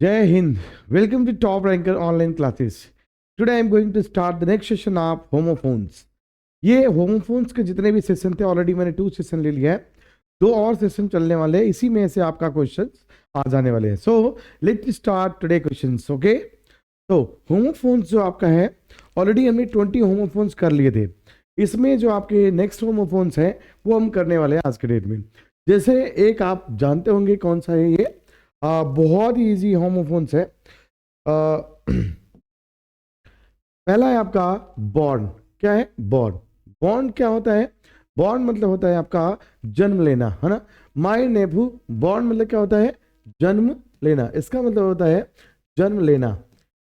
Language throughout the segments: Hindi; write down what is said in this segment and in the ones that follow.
Jai Hind. Welcome to Top Ranker Online Classes. Today I am going to start the next session of homophones. ये होमोफोन्स के जितने भी सेशन थे ऑलरेडी मैंने 2 सेशन ले लिया है, 2 और सेशन चलने वाले हैं, इसी में से आपका क्वेश्चन आ जाने वाले हैं. So let start today questions. Okay, तो होमोफोन्स जो आपका है ऑलरेडी हमने 20 होमोफोन्स कर लिए थे. इसमें जो आपके नेक्स्ट होमोफोन्स हैं वो हम करने वाले हैं आज के डेट में. जैसे एक आप जानते होंगे कौन सा है ये, बहुत ही इजी होमोफोन्स है. पहला है आपका बॉर्न. क्या है बॉर्न? बॉर्न क्या होता है? बॉर्न मतलब होता है आपका जन्म लेना, है ना. माय नेफू, बॉर्न मतलब क्या होता है? जन्म लेना. इसका मतलब होता है जन्म लेना.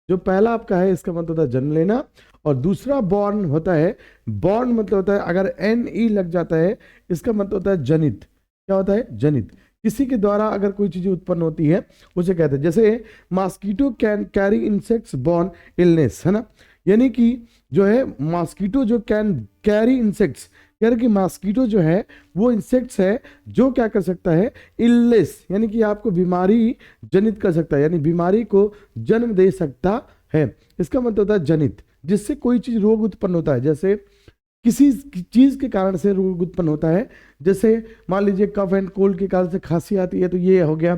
जो पहला आपका है इसका मतलब होता है जन्म लेना, और दूसरा बॉर्न होता है, बॉर्न मतलब होता है अगर एन ई लग जाता है इसका मतलब होता है जनित. क्या होता है? जनित. किसी के द्वारा अगर कोई चीज उत्पन्न होती है उसे कहते हैं. जैसे mosquito can carry insects born illness, है ना. यानी कि जो है मॉस्किटो जो कैन कैरी इंसेक्ट्स, यानी कि मॉस्किटो जो है वो इंसेक्ट्स है जो क्या कर सकता है? इलनेस, यानी कि आपको बीमारी जनित कर सकता है, यानी बीमारी को जन्म दे सकता है. इसका मतलब होता है जनित, जिससे कोई चीज रोग उत्पन्न होता है. जैसे किसी चीज के कारण से रोग उत्पन्न होता है, जैसे मान लीजिए कफ एंड कोल्ड के कारण से खांसी आती है तो ये हो गया.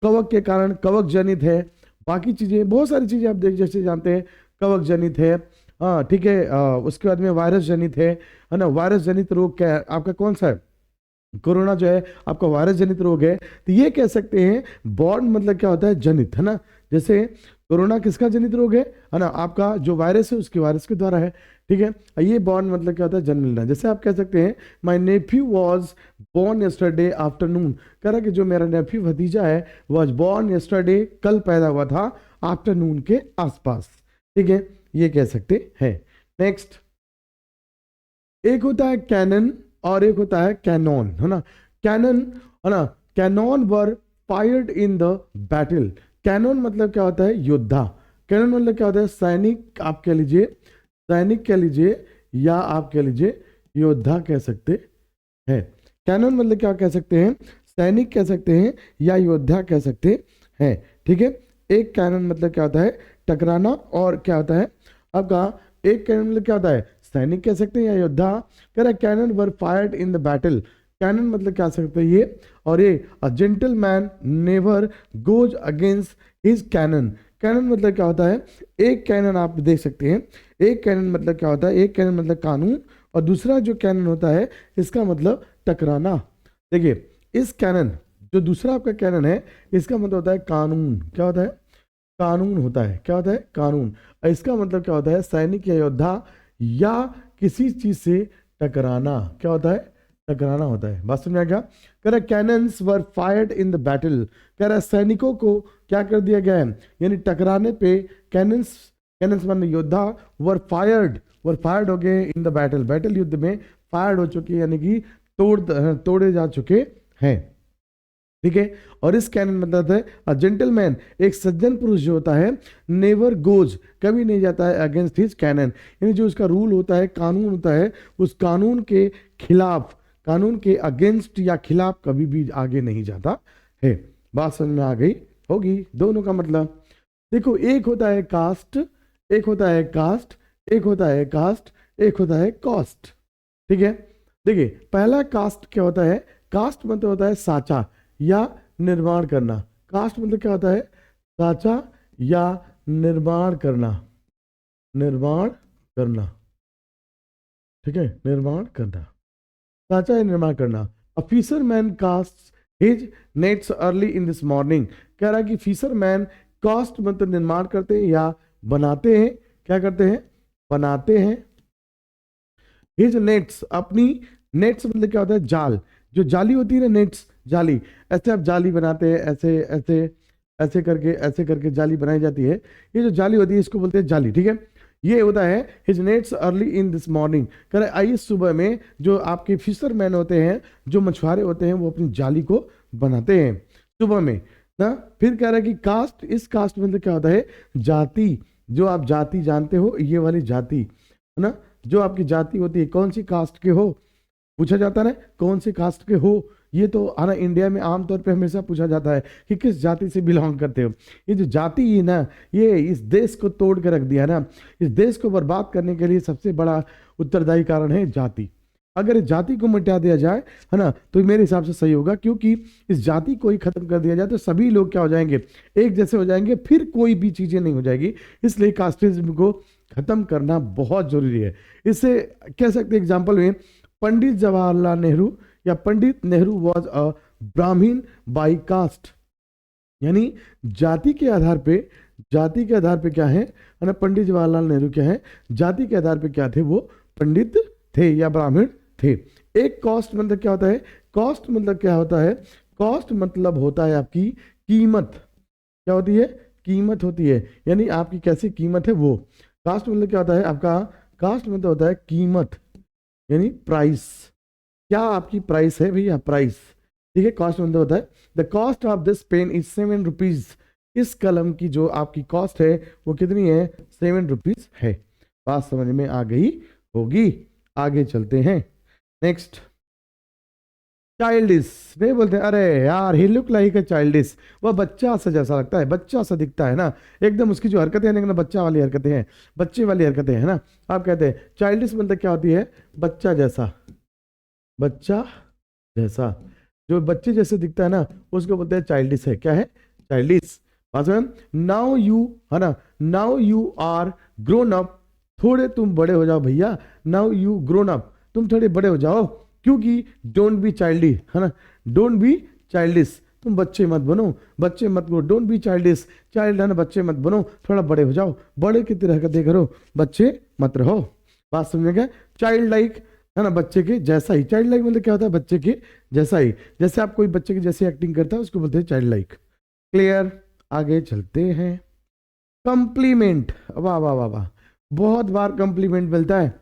कवक के कारण कवक जनित है. बाकी चीजें बहुत सारी चीजें आप देख जैसे जानते हैं कवक जनित है. हाँ ठीक है. उसके बाद में वायरस जनित है ना. वायरस जनित रोग क्या है आपका? कौन सा है? कोरोना जो है आपका वायरस जनित रोग है. तो ये कह सकते हैं बॉर्न मतलब क्या होता है? जनित, है ना. जैसे कोरोना किसका जनित रोग है ना. आपका जो वायरस है उसके वायरस के द्वारा है. ठीक है. ये बॉर्न मतलब क्या होता है? जन्म लेना. जैसे आप कह सकते हैं my nephew was born yesterday afternoon. कह रहा कि जो मेरा नेफ्यू भतीजा है वॉज बॉर्न यस्टरडे, कल पैदा हुआ था आफ्टरनून के आसपास. ठीक है, ये कह सकते हैं. नेक्स्ट, एक होता है कैनन और एक होता है कैनॉन, है ना. कैनन, है ना. Canon were fired in the battle. Canon मतलब क्या होता है? योद्धा. कैनन मतलब क्या होता है? सैनिक आप कह लीजिए, सैनिक कह लीजिए, या आप कह लीजिए योद्धा कह सकते हैं. कैनन मतलब क्या कह सकते हैं? सैनिक कह सकते हैं या योद्धा कह सकते हैं. ठीक है. एक कैनन मतलब क्या होता है? टकराना. और क्या होता है आपका? एक कैनन मतलब क्या होता है? सैनिक कह सकते हैं या योद्धा. कह रहा है cannon were fired in the battle. Cannon मतलब क्या सकते हैं ये. और ये a gentleman never goes against his cannon. Cannon मतलब क्या होता है? एक कैनन आप देख सकते हैं. एक कैनन मतलब क्या होता है? एक कैनन मतलब कानून, और दूसरा जो कैनन होता है इसका मतलब टकराना. देखिए इस कैनन, जो दूसरा आपका कैनन है इसका मतलब होता है कानून. क्या होता है? कानून होता है. क्या होता है? कानून. और इसका मतलब क्या होता है? सैनिक या योद्धा या किसी चीज से टकराना. क्या होता है? टकराना होता है. बात समझ में आ गया? कह रहा cannons were fired in the battle. कह रहा है सैनिकों को क्या कर दिया गया है? यानी टकराने पे कैनन्स, कैनन्स माने योद्धा, वर फायर्ड हो गए इन द बैटल. बैटल युद्ध में फायर्ड हो चुके, यानी कि तोड़े जा चुके हैं. ठीक है. और इस कैनन मतलब है अ जेंटलमैन, एक सज्जन पुरुष जो होता है, नेवर गोज कभी नहीं जाता है अगेंस्ट हिज कैनन, यानी जो उसका रूल होता है, कानून होता है, उस कानून के खिलाफ, कानून के अगेंस्ट या खिलाफ कभी भी आगे नहीं जाता है. बात समझ में आ गई होगी दोनों का मतलब. देखो एक होता है कास्ट, एक होता है कास्ट, एक होता है कास्ट, एक होता है कॉस्ट. ठीक है. देखिए पहला कास्ट क्या होता है? कास्ट मतलब होता है साचा या निर्माण करना. कास्ट मतलब क्या होता है? साचा या निर्माण करना. निर्माण करना. ठीक है, निर्माण करना, साचा या निर्माण करना. A fisherman cast his nets early in this morning. कह रहा है कि फिशरमैन, कास्ट मतलब निर्माण करते हैं या बनाते हैं. क्या करते हैं? बनाते हैं. हिज नेट्स, अपनी, नेट्स मतलब क्या होता है? जाल. जो जाली होती है ना, नेट्स, जाली. ऐसे आप जाली बनाते हैं, ऐसे ऐसे ऐसे करके जाली बनाई जाती है. ये जो जाली होती है इसको बोलते हैं जाली. ठीक है. ये होता है his nets early in this morning. कह रहे आइए सुबह में जो आपके फिशरमैन होते हैं, जो मछुआरे होते हैं, वो अपनी जाली को बनाते हैं सुबह में ना. फिर कह रहा है कि कास्ट, इस कास्ट में मतलब क्या होता है? जाति. जो आप जाति जानते हो, ये वाली जाति, है ना. जो आपकी जाति होती है, कौन सी कास्ट के हो पूछा जाता है ना, कौन सी कास्ट के हो, ये तो है ना इंडिया में आमतौर पे हमेशा पूछा जाता है कि किस जाति से बिलोंग करते हो। ये जो जाति है ना, ये इस देश को तोड़ के रख दिया है ना, इस देश को बर्बाद करने के लिए सबसे बड़ा उत्तरदायी कारण है जाति। अगर इस जाति को मिटा दिया जाए, है ना, तो मेरे हिसाब से सही होगा, क्योंकि इस जाति को ही खत्म कर दिया जाए तो सभी लोग क्या हो जाएंगे, एक जैसे हो जाएंगे, फिर कोई भी चीजें नहीं हो जाएगी। इसलिए कास्टिज्म को खत्म करना बहुत जरूरी है। इससे कह सकते हैं एग्जाम्पल में, पंडित जवाहरलाल नेहरू या Pandit Nehru was a Brahmin by caste, यानी जाति के आधार पे, जाति के आधार पे क्या है ना, पंडित जवाहरलाल नेहरू क्या है, जाति के आधार पे क्या थे, वो पंडित थे या ब्राह्मण थे। एक कॉस्ट मतलब क्या होता है, कॉस्ट मतलब क्या होता है, कॉस्ट मतलब होता है आपकी कीमत। क्या होती है, कीमत होती है, यानी आपकी कैसी कीमत है वो। कास्ट मतलब क्या होता है आपका, कास्ट मतलब होता है कीमत, यानी प्राइस, क्या आपकी प्राइस है भैया, प्राइस, ठीक है। कॉस्ट मतलब होता है the cost of this pen is 7 rupees, इस कलम की जो आपकी कॉस्ट है वो कितनी है, 7 रुपीज है। बात समझ में आ गई होगी। आगे चलते हैं, नेक्स्ट, चाइल्डिश। नहीं बोलते अरे यार ही लुक लाइक अ चाइल्डिश, वह बच्चा सा जैसा लगता है, बच्चा सा दिखता है ना, एकदम उसकी जो हरकतें हैं लेकिन बच्चा वाली हरकतें हैं, बच्चे वाली हरकतें हैं ना। आप कहते हैं चाइल्डिश मतलब क्या होती है, बच्चा जैसा, बच्चा जैसा, जो बच्चे जैसे दिखता है ना उसको बोलते हैं चाइल्डिश है। क्या है, चाइल्डिश। नाउ यू, है ना, now you are grown up, थोड़े तुम बड़े हो जाओ भैया, नाउ यू ग्रोन अप, तुम थोड़े बड़े हो जाओ, क्योंकि डोंट बी चाइल्डी, है ना, डोंट बी चाइल्डिश, तुम बच्चे मत बनो, बच्चे मत बनो, डोंट बी चाइल्डिश, चाइल्ड है ना, बच्चे मत बनो, थोड़ा बड़े हो जाओ, बड़े की तरह हरकतें करो, बच्चे मत रहो। बात समझ गए, चाइल्ड लाइक, है ना, बच्चे के जैसा ही। चाइल्ड लाइक मतलब क्या होता है, बच्चे के जैसा ही, जैसे आप कोई बच्चे की जैसी एक्टिंग करता है उसको बोलते हैं चाइल्ड लाइक। क्लियर, आगे चलते हैं। कंप्लीमेंट, वाह वाह वाह वाह, बहुत बार कंप्लीमेंट मिलता है।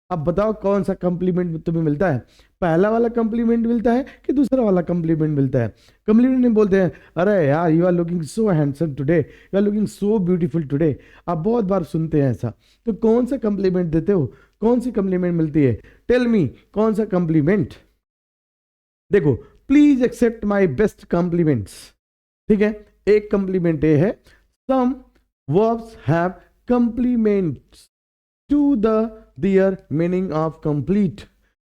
अब बताओ कौन सा कंप्लीमेंट तुम्हें मिलता है, पहला वाला कंप्लीमेंट मिलता है कि दूसरा वाला कंप्लीमेंट मिलता है। कंप्लीमेंट में बोलते हैं अरे यार you are looking so handsome today, you are looking so beautiful today, आप बहुत बार सुनते हैं ऐसा। तो कौन सा कंप्लीमेंट देते हो, कौन सी कंप्लीमेंट मिलती है, टेल मी कौन सा कंप्लीमेंट। देखो, please accept my best compliments, ठीक है। एक कंप्लीमेंट ये है, some verbs have complements to the their meaning of complete.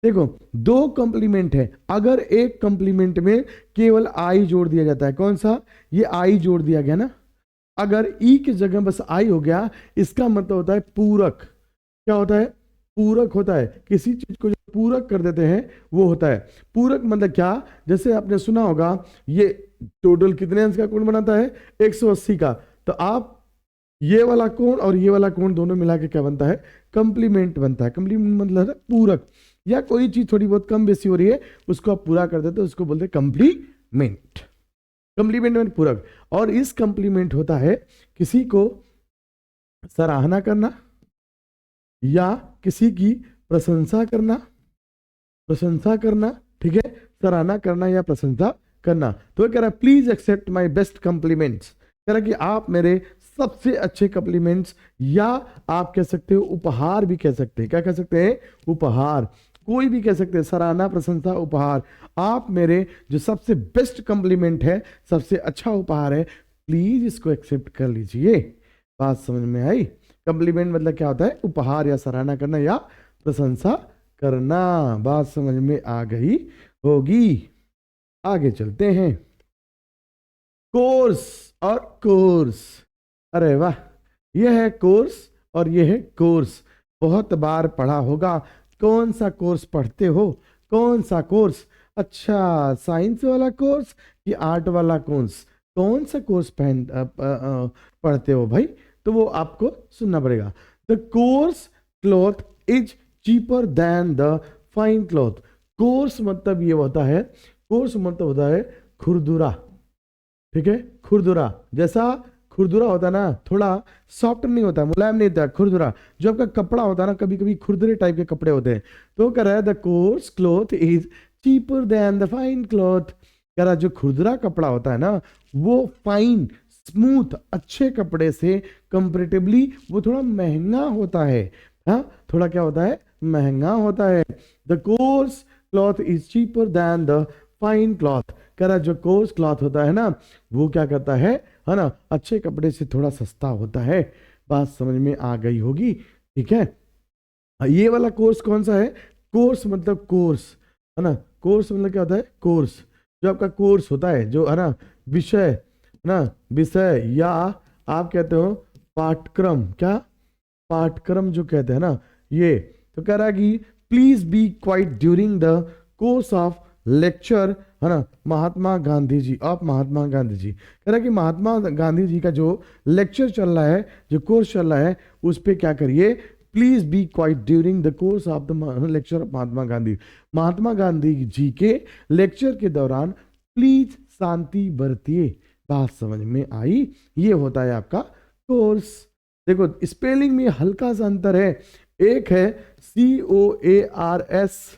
देखो, दो कंप्लीमेंट है, अगर एक कंप्लीमेंट में केवल आई जोड़ दिया जाता है, कौन सा, ये आई जोड़ दिया गया ना, अगर ई की जगह बस आई हो गया, इसका मतलब होता है पूरक। क्या होता है, पूरक होता है, किसी चीज को जो पूरक कर देते हैं वो होता है पूरक। मतलब क्या, जैसे आपने सुना होगा ये टोटल कितने अंश का कोण बनाता है, 180 का, तो आप ये वाला कोण और ये वाला कोण दोनों मिला के क्या बनता है, कंप्लीमेंट बनता है। कंप्लीमेंट मतलब है पूरक, या कोई चीज थोड़ी बहुत कम बेसी हो रही है उसको आप पूरा कर देते हो, उसको बोलते हैं कंप्लीमेंट। कंप्लीमेंट में पूरक, और इस कंप्लीमेंट होता है किसी को सराहना करना या किसी की प्रशंसा करना, प्रशंसा करना, ठीक है, सराहना करना या प्रशंसा करना। तो कह रहा है please accept my best compliments, कह रहा है कि आप मेरे सबसे अच्छे कॉम्प्लीमेंट्स, या आप कह सकते हो उपहार भी कह सकते हैं। क्या कह सकते हैं, उपहार, कोई भी कह सकते हैं, सराहना, प्रशंसा, उपहार। आप मेरे जो सबसे बेस्ट कॉम्प्लीमेंट है, सबसे अच्छा उपहार है, प्लीज इसको एक्सेप्ट कर लीजिए। बात समझ में आई। कॉम्प्लीमेंट मतलब क्या होता है, उपहार या सराहना करना या प्रशंसा करना। बात समझ में आ गई होगी। आगे चलते हैं, कोर्स और कोर्स। अरे वाह, यह है कोर्स और यह है कोर्स, बहुत बार पढ़ा होगा। कौन सा कोर्स पढ़ते हो, कौन सा कोर्स, अच्छा साइंस वाला कोर्स कि आर्ट वाला कोर्स, कौन सा कोर्स पढ़ते हो भाई, तो वो आपको सुनना पड़ेगा। The course cloth is cheaper than the fine cloth. Course मतलब ये होता है, कोर्स मतलब होता है खुरदुरा, ठीक है, खुरदुरा। जैसा खुरदुरा होता है ना, थोड़ा सॉफ्ट नहीं होता, मुलायम नहीं होता, खुरदुरा। जो आपका कपड़ा होता है ना, कभी कभी खुरदुरे टाइप के कपड़े होते हैं। तो कह रहा है the course cloth is cheaper than the fine cloth. कह रहा जो खुरदुरा कपड़ा होता है ना, वो फाइन स्मूथ अच्छे कपड़े से कंपेरेटिवली वो थोड़ा महंगा होता है। हाँ, थोड़ा क्या होता है, महंगा होता है। The course cloth is cheaper than the fine cloth, कह रहा जो कोर्स क्लॉथ होता है ना वो क्या करता है ना, अच्छे कपड़े से थोड़ा सस्ता होता है। बात समझ में आ गई होगी, ठीक है। ये वाला कोर्स कौन सा है, कोर्स मतलब कोर्स है ना, कोर्स मतलब क्या होता है, कोर्स जो आपका कोर्स होता है जो है ना, विषय है ना, विषय या आप कहते हो पाठ्यक्रम, क्या पाठ्यक्रम जो कहते हैं ना ये। तो कह रहा है कि please be quiet during the course of lecture है ना, महात्मा गांधी जी, ऑफ महात्मा गांधी जी। कह रहा है कि महात्मा गांधी जी का जो लेक्चर चल रहा है, जो कोर्स चल रहा है, उस पर क्या करिए, please be quiet during the course of the lecture of Mahatma Gandhi. Mahatma Gandhi ji के लेक्चर के दौरान प्लीज शांति बरतिए। बात समझ में आई, ये होता है आपका कोर्स। देखो स्पेलिंग में हल्का सा अंतर है, एक है COARSE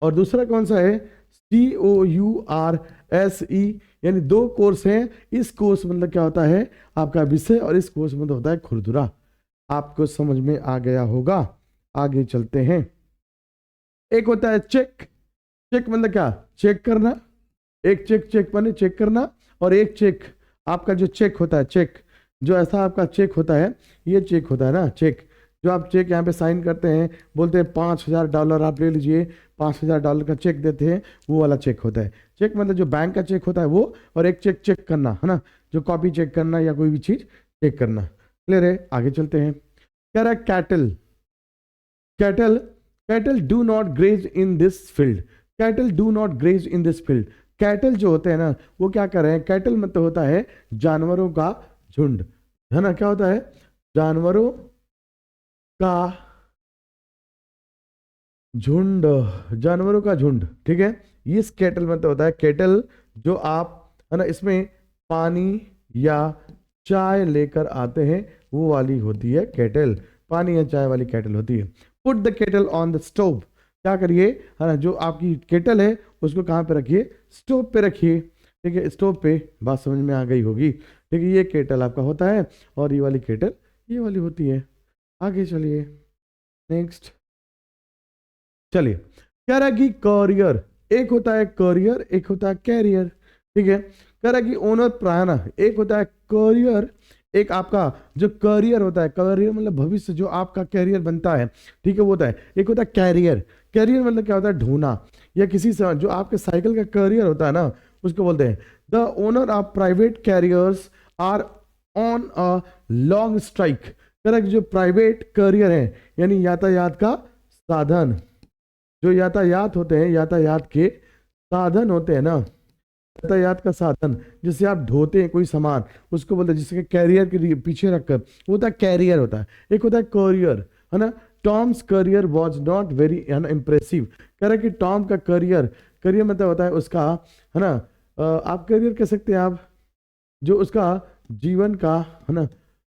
और दूसरा कौन सा है COURSE, यानी दो कोर्स हैं। इस कोर्स मतलब क्या होता है आपका विषय और इस कोर्स मतलब होता है खुरदुरा। आपको समझ में आ गया होगा, आगे चलते हैं। एक होता है चेक, चेक मतलब क्या, चेक करना, एक चेक, चेक माने चेक करना, और एक चेक आपका जो चेक होता है, चेक जो ऐसा आपका चेक होता है, ये चेक होता है ना, चेक जो आप चेक यहाँ पे साइन करते हैं, बोलते हैं $5000 आप ले लीजिए, $5000 का चेक देते हैं, वो वाला चेक होता है। चेक मतलब जो बैंक का चेक होता है वो, और एक चेक चेक करना है ना, जो कॉपी चेक करना या कोई भी चीज चेक करना। क्लियर है, आगे चलते हैं। कह रहा है cattle, cattle, cattle do not graze in this field, cattle do not graze in this field. Cattle जो होते हैं ना वो क्या कर रहे हैं, कैटल मतलब होता है जानवरों का झुंड, है ना, क्या होता है, जानवरों का झुंड, जानवरों का झुंड, ठीक है। ये कैटल मतलब होता है, कैटल जो आप है ना इसमें पानी या चाय लेकर आते हैं वो वाली होती है कैटल, पानी या चाय वाली कैटल होती है। Put the kettle on the stove, क्या करिए है ना, जो आपकी केटल है उसको कहाँ पे रखिए, स्टोव पे रखिए, ठीक है, स्टोव पे। बात समझ में आ गई होगी, ठीक है। ये केटल आपका होता है और ये वाली केटल ये वाली होती है। आगे चलिए नेक्स्ट, चलिए। कह रहा है कि करियर, एक होता है करियर, एक होता है कैरियर, ठीक है। कह रहा है कि ओनर प्रायना, एक होता है करियर, एक आपका जो करियर होता है, करियर मतलब भविष्य जो आपका कैरियर बनता है, ठीक है, वो होता है। एक होता है कैरियर, कैरियर मतलब क्या होता है, ढूंढना, या किसी से जो आपके साइकिल का करियर होता है ना उसको बोलते हैं। The owner of private carriers are on a long strike, कह रहा है कि जो प्राइवेट करियर है यानी यातायात का साधन, जो यातायात होते हैं, यातायात के साधन होते हैं ना, यातायात का साधन जिससे आप ढोते हैं कोई सामान उसको बोलते हैं, जिसके कैरियर के पीछे रखकर, वो होता है कैरियर होता है। एक होता है करियर, है ना। Tom's career was not very है ना इम्प्रेसिव, कह रहा है कि टॉम का करियर, करियर मतलब होता है उसका है ना, आप करियर कह सकते हैं आप, जो उसका जीवन का है ना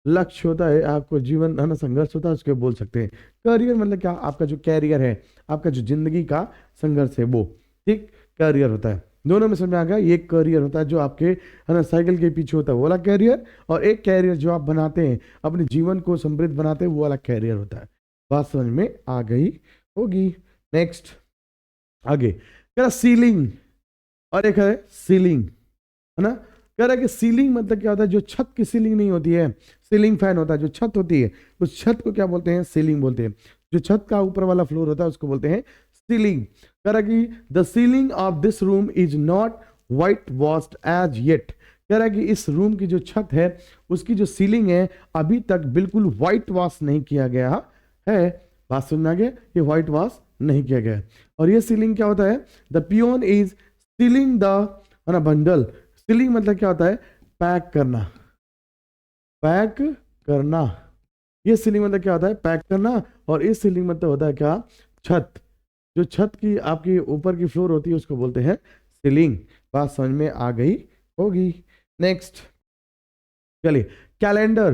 लक्ष्य होता है, आपको जीवन है ना संघर्ष होता है उसके बोल सकते हैं। करियर मतलब क्या, आपका जो कैरियर है, आपका जो जिंदगी का संघर्ष है वो, ठीक, करियर होता है। दोनों में समझ में आ गया, ये करियर होता है जो आपके है ना साइकिल के पीछे होता है वो वाला कैरियर, और एक कैरियर जो आप बनाते हैं अपने जीवन को समृद्ध बनाते हैं वो वाला कैरियर होता है। बात समझ में आ गई होगी। नेक्स्ट आगे कह रहा सीलिंग, और एक है सीलिंग, है ना। कह रहा है कि सीलिंग मतलब क्या होता है, जो छत की सीलिंग नहीं होती है, सीलिंग फैन होता है, जो छत होती है उस छत को क्या बोलते हैं, सीलिंग बोलते हैं। जो छत का ऊपर वाला फ्लोर होता है उसको बोलते हैं सीलिंग। कह रहा कि the ceiling of this room is not white washed as yet, कह रहा है कि इस रूम की जो छत है उसकी जो सीलिंग है अभी तक बिल्कुल व्हाइट वॉश नहीं किया गया है। बात सुनना आ गया, ये व्हाइट वॉश नहीं किया गया है। और ये सीलिंग क्या होता है, the peon is sealing the है ना बंडल, सीलिंग मतलब क्या होता है, पैक करना, पैक करना। ये सीलिंग मतलब क्या होता है, पैक करना, और इस सीलिंग मतलब होता है क्या, छत, जो छत की आपकी ऊपर की फ्लोर होती है उसको बोलते हैं सीलिंग। बात समझ में आ गई होगी। नेक्स्ट चलिए, कैलेंडर,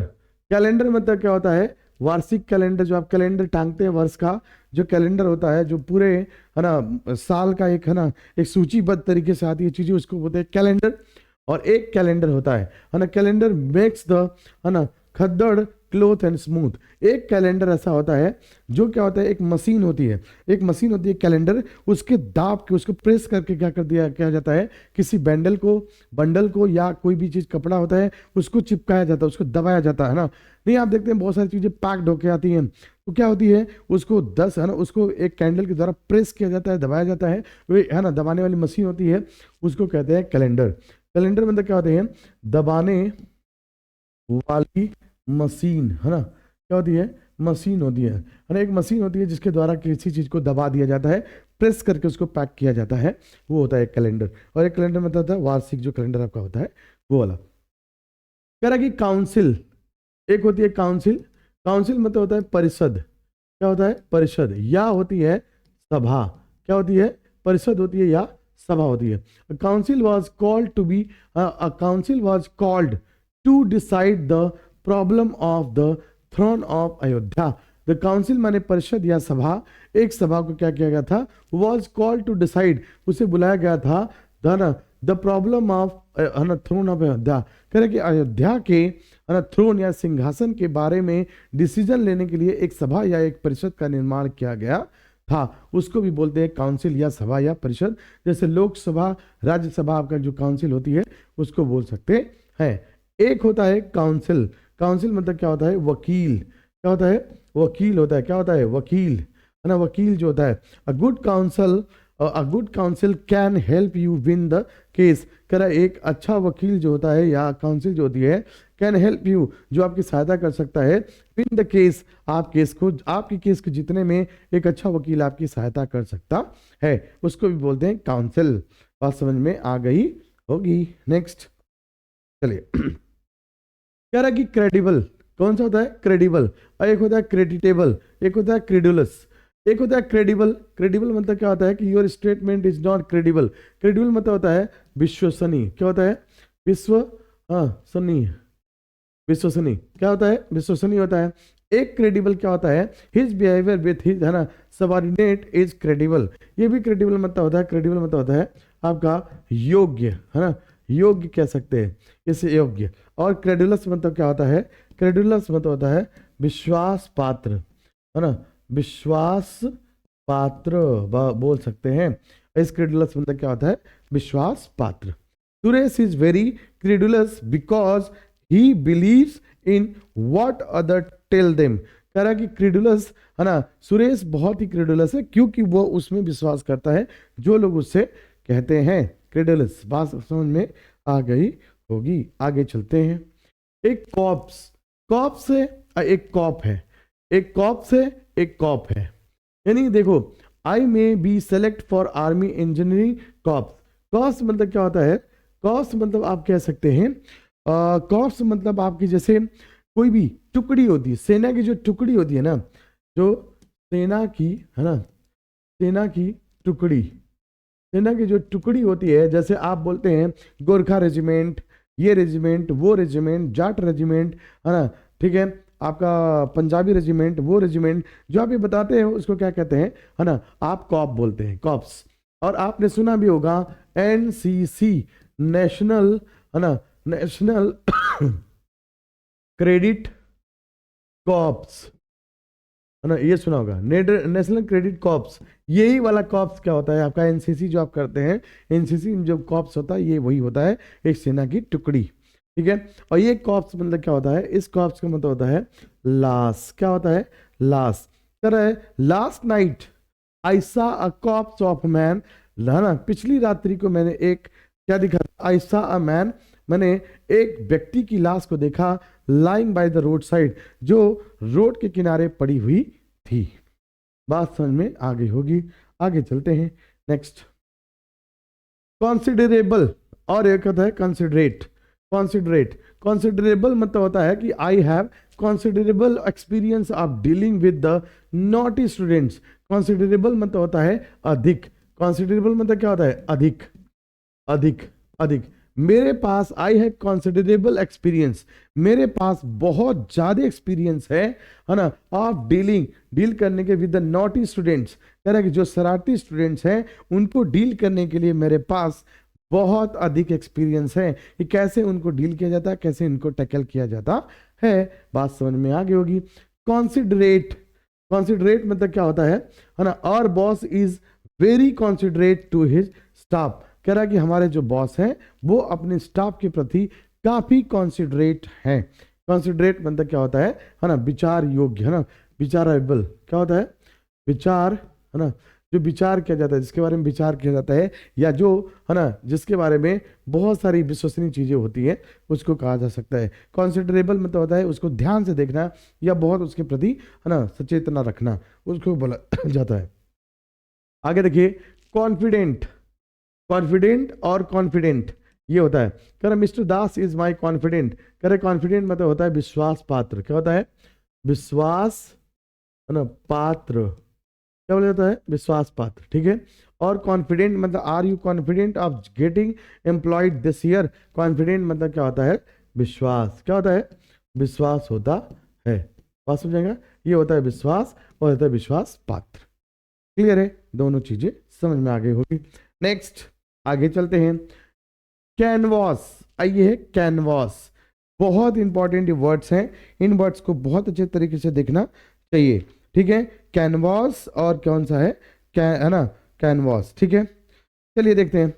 कैलेंडर मतलब क्या होता है, वार्षिक कैलेंडर, जो आप कैलेंडर टांगते हैं वर्ष का, जो कैलेंडर होता है जो पूरे है ना साल का एक है ना एक सूचीबद्ध तरीके से आती है चीजें, उसको बोलते हैं कैलेंडर। और एक कैलेंडर होता है ना, कैलेंडर मेक्स द है ना खद्दड़ क्लोथ एंड स्मूथ। एक कैलेंडर ऐसा होता है जो क्या होता है, एक मशीन होती है, एक मशीन होती है कैलेंडर, उसके दाब के उसको प्रेस करके क्या कर दिया क्या जाता है, किसी बंडल को या कोई भी चीज़ कपड़ा होता है उसको चिपकाया जाता है, उसको दबाया जाता है ना। नहीं, आप देखते हैं बहुत सारी चीज़ें पैक्ड होके आती हैं, तो क्या होती है उसको 10 है ना, उसको एक कैंडल के द्वारा प्रेस किया जाता है, दबाया जाता है, वे है ना दबाने वाली मशीन होती है, उसको कहते हैं कैलेंडर। कैलेंडर मतलब क्या होते हैं, दबाने वाली मशीन, है ना, क्या होती है, मशीन होती है ना, एक मशीन होती है जिसके द्वारा किसी चीज़ को दबा दिया जाता है, प्रेस करके उसको पैक किया जाता है, वो होता है एक कैलेंडर। और एक कैलेंडर मतलब होता है वार्षिक जो कैलेंडर आपका होता है वो वाला। कह रहा कि काउंसिल, एक होती है काउंसिल, काउंसिल मतलब होता है परिषद, क्या होता है, परिषद, या होती है सभा, क्या होती है, परिषद होती है या सभा होती है। Council was called to be, council was called to decide the problem of the throne of Ayodhya. The council माने परिषद या सभा, एक सभा को क्या किया गया था, वॉज कॉल्ड टू डिसाइड, उसे बुलाया गया था the problem of throne of Ayodhya, कह रहे कि अयोध्या के थ्रोन या सिंहासन के बारे में डिसीजन लेने के लिए एक सभा या एक परिषद का निर्माण किया गया था, उसको भी बोलते हैं काउंसिल या सभा या परिषद। जैसे लोकसभा, राज्यसभा आपका जो काउंसिल होती है उसको बोल सकते हैं। एक होता है काउंसिल, काउंसिल मतलब क्या होता है, वकील, क्या होता है, वकील होता है, क्या होता है, वकील, है ना, वकील जो होता है। A good council can help you win the case, कह रहा है एक अच्छा वकील जो होता है या काउंसिल जो होती है, कैन हेल्प यू, जो आपकी सहायता कर सकता है, विन द केस, आप केस को, आपकी केस को जीतने में एक अच्छा वकील आपकी सहायता कर सकता है, उसको भी बोलते हैं काउंसिल। बात समझ में आ गई होगी। नेक्स्ट चलिए, कह रहा कि क्रेडिबल, कौन सा होता है, क्रेडिबल, और एक होता है क्रेडिटेबल, एक होता है क्रेडुलस। एक होता है क्रेडिबल, क्रेडिबल मतलब क्या होता है कि your statement is not credible, credible मतलब होता है विश्वसनीय, क्या होता है, विश्वसनीय, विश्वसनीय क्या होता है, विश्वसनीय होता है। एक क्रेडिबल क्या होता है, हिज बिहेवियर विथ हिज, है ना, सबॉर्डिनेट इज क्रेडिबल, ये भी क्रेडिबल मतलब होता है, क्रेडिबल मतलब होता है आपका योग्य, है ना, योग्य कह सकते हैं इसे, योग्य। और क्रेडुलस मतलब क्या होता है, क्रेडुलस मतलब होता है विश्वास पात्र, है ना, विश्वास पात्र बोल सकते हैं। इस क्रेडुलस मतलब क्या होता है, विश्वास पात्र। Suresh is very credulous because he believes in what other tell them, कह रहा कि क्रेडुलस, है ना, सुरेश बहुत ही क्रेडुलस है क्योंकि वो उसमें विश्वास करता है जो लोग उससे कहते हैं, क्रेडुलस। बात समझ में आ गई होगी। आगे चलते हैं। एक कॉप्स, कॉप्स है, एक कॉप है, एक कॉप्स है, एक कॉप है, यानी देखो, I may be select for army engineering corps. Corps मतलब क्या होता है, कॉप्स मतलब आप कह सकते हैं, कॉप्स मतलब आपकी जैसे कोई भी टुकड़ी होती है, सेना की जो टुकड़ी होती है ना, जो सेना की, है ना, सेना की टुकड़ी, सेना की जो टुकड़ी होती है, जैसे आप बोलते हैं गोरखा रेजिमेंट, ये रेजिमेंट, वो रेजिमेंट, जाट रेजिमेंट, है ना, ठीक है, आपका पंजाबी रेजिमेंट, वो रेजिमेंट, जो आप ये बताते हैं उसको क्या कहते हैं, है ना, आप कॉप बोलते हैं, कॉप्स। और आपने सुना भी होगा एनसीसी, नेशनल, है ना, नेशनल क्रेडिट कॉप्स, है ना, ये सुना होगा, नेशनल क्रेडिट कॉप्स। यही वाला कॉप्स क्या होता है आपका, एनसीसी जो आप करते हैं, एनसीसी में जो कॉप्स होता है ये वही होता है, एक सेना की टुकड़ी, ठीक है। और ये कॉप्स मतलब क्या होता है, इस कॉप्स का मतलब होता है लाश, क्या होता है, लाश। कह रहा है last night I saw a cops of man, है ना, पिछली रात्रि को मैंने एक क्या दिखा, आई सॉ अ मैन, मैंने एक व्यक्ति की लाश को देखा, lying by the road side, जो रोड के किनारे पड़ी हुई थी। बात समझ में आ गई होगी। आगे चलते हैं। नेक्स्ट, कॉन्सिडरेबल, और एक होता है कंसिडरेट, कॉन्सिडरेट, कॉन्सिडरेबल मतलब होता है कि I have considerable experience of dealing with the naughty students. Considerable मतलब होता है अधिक, कॉन्सिडरेबल मतलब क्या होता है, अधिक, अधिक, अधिक। मेरे पास आई हैव कॉन्सिडरेबल एक्सपीरियंस, मेरे पास बहुत ज़्यादा एक्सपीरियंस है ना, ऑफ डीलिंग, डील करने के विद द नॉटी स्टूडेंट्स, कह रहा है कि जो शरारती स्टूडेंट्स हैं उनको डील करने के लिए मेरे पास बहुत अधिक एक्सपीरियंस है कि कैसे उनको डील किया जाता है, कैसे इनको टैकल किया जाता है। बात समझ में आ गई होगी। कॉन्सिडरेट, कॉन्सिडरेट मतलब क्या होता है ना, our boss is very considerate to his staff. कह रहा है कि हमारे जो बॉस हैं वो अपने स्टाफ के प्रति काफी कॉन्सिडरेट हैं। कॉन्सिडरेट मतलब क्या होता है ना, विचार योग्य, है ना, विचारेबल। क्या होता है, विचार, है ना, जो विचार किया जाता है, जिसके बारे में विचार किया जाता है, या जो, है ना, जिसके बारे में बहुत सारी विश्वसनीय चीजें होती हैं, उसको कहा जा सकता है। कॉन्सिडरेबल मतलब होता है उसको ध्यान से देखना या बहुत उसके प्रति, है ना, सचेतना रखना, उसको बोला जाता है। आगे देखिए, कॉन्फिडेंट, कॉन्फिडेंट और कॉन्फिडेंट ये होता है। कह रहा mister Das is my confident. कह रहे कॉन्फिडेंट मतलब होता है विश्वास पात्र। क्या होता है, विश्वास, है ना, पात्र। क्या बोला जाता है, विश्वास पात्र, ठीक है। और कॉन्फिडेंट मतलब are you confident of getting employed this year. Confident मतलब क्या होता है, विश्वास। क्या होता है, विश्वास होता है। बात समझेगा, ये होता है विश्वास और होता है विश्वास पात्र। क्लियर है, दोनों चीजें समझ में आ गई होगी। नेक्स्ट आगे चलते हैं। कैनवास, आइए है कैनवास। बहुत इंपॉर्टेंट वर्ड्स हैं, इन वर्ड्स को बहुत अच्छे तरीके से देखना चाहिए, ठीक है। कैनवास और कौन सा है, है ना, कैनवास, ठीक है। चलिए देखते हैं।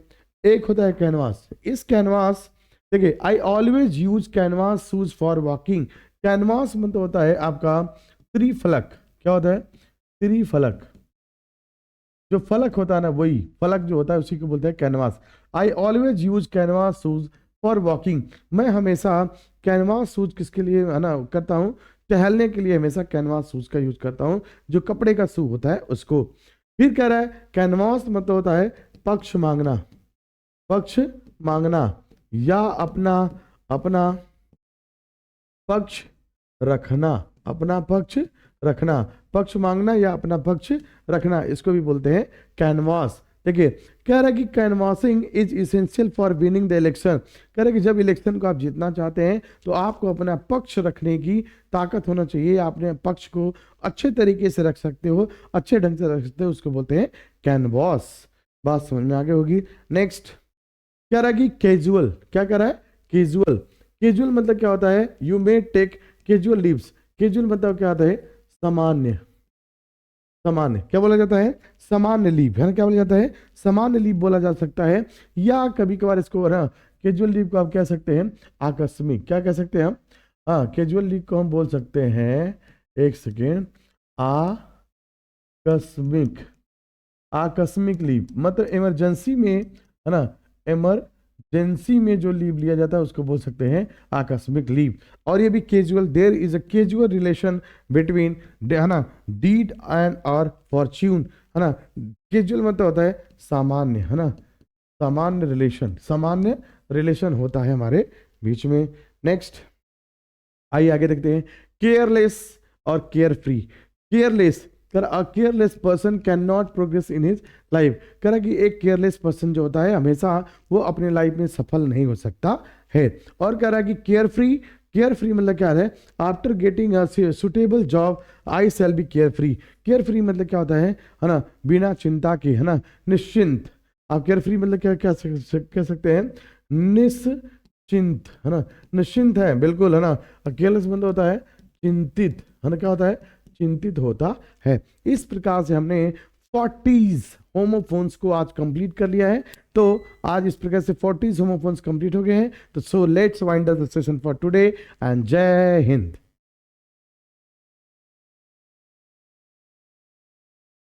एक होता है कैनवास। इस कैनवास, देखिए, I always use canvas shoes for walking. Canvas मतलब होता है आपका त्रिफलक। क्या होता है, त्रिफलक। जो फलक होता है ना, वही फलक जो होता है उसी को बोलते हैं canvas. I always use canvas shoes for walking. मैं हमेशा कैनवास शूज किसके लिए, है ना, करता हूँ, टहलने के लिए हमेशा कैनवास शूज का यूज करता हूँ, जो कपड़े का शू होता है उसको। फिर कह रहा है कैनवास मतलब होता है पक्ष मांगना, पक्ष मांगना, या अपना अपना पक्ष रखना, अपना पक्ष रखना, पक्ष मांगना या अपना पक्ष रखना, इसको भी बोलते हैं कैनवास। देखिए, कह रहा है कि canvassing is essential for winning the election. कह रहा है कि जब इलेक्शन को आप जीतना चाहते हैं तो आपको अपना पक्ष रखने की ताकत होना चाहिए। आप अपने पक्ष को अच्छे तरीके से रख सकते हो, अच्छे ढंग से रख सकते हो, उसको बोलते हैं कैनवास। बात समझ में आगे होगी। नेक्स्ट कह रहा है कि कैजुअल। क्या कह रहा है, कैजुअल। कैजुअल मतलब क्या होता है, you may take casual leaves. Casual मतलब क्या होता है, सामान्य, सामान्य। क्या बोला जाता है, सामान्य लीव, है ना। क्या बोला जाता है, सामान्य लीव बोला जा सकता है, या कभी कभार इसको ना कैजुअल लीव को आप कह सकते हैं आकस्मिक। क्या कह सकते हैं हम, हाँ, कैजुअल लीव को हम बोल सकते हैं, एक सेकेंड, आकस्मिक, आकस्मिक लीव मतलब इमरजेंसी में, है ना, इमरजेंसी में जो लीव लिया जाता है उसको बोल सकते हैं आकस्मिक लीव। और ये भी casual, there is a casual relation between, है ना, डीड एंड और फॉर्च्यून, है ना। कैजुअल मतलब होता है सामान्य, है ना, सामान्य रिलेशन, सामान्य रिलेशन होता है हमारे बीच में। नेक्स्ट आइए आगे देखते हैं। केयरलेस और केयर फ्री। केयरलेस, कर a careless person can not progress in his life. कह रहा कि एक केयरलेस पर्सन जो होता है हमेशा वो अपने लाइफ में सफल नहीं हो सकता है। और कह रहा है कि केयर फ्री, केयर फ्री मतलब क्या है, after getting a suitable job I shall be care free. Care free मतलब क्या होता है ना, बिना चिंता के, है ना, निश्चिंत। आप केयर फ्री मतलब क्या क्या कह सकते हैं, निश्चिंत, है ना, निश्चिंत है बिल्कुल, है ना। केयरलेस मतलब होता है चिंतित, है ना, क्या होता है, चिंतित होता है। इस प्रकार से हमने 40 होमोफोन्स को आज कंप्लीट कर लिया है। तो आज इस प्रकार से 40 होमोफोन्स कंप्लीट हो गए हैं। तो so let's wind up the session for today and जय हिंद।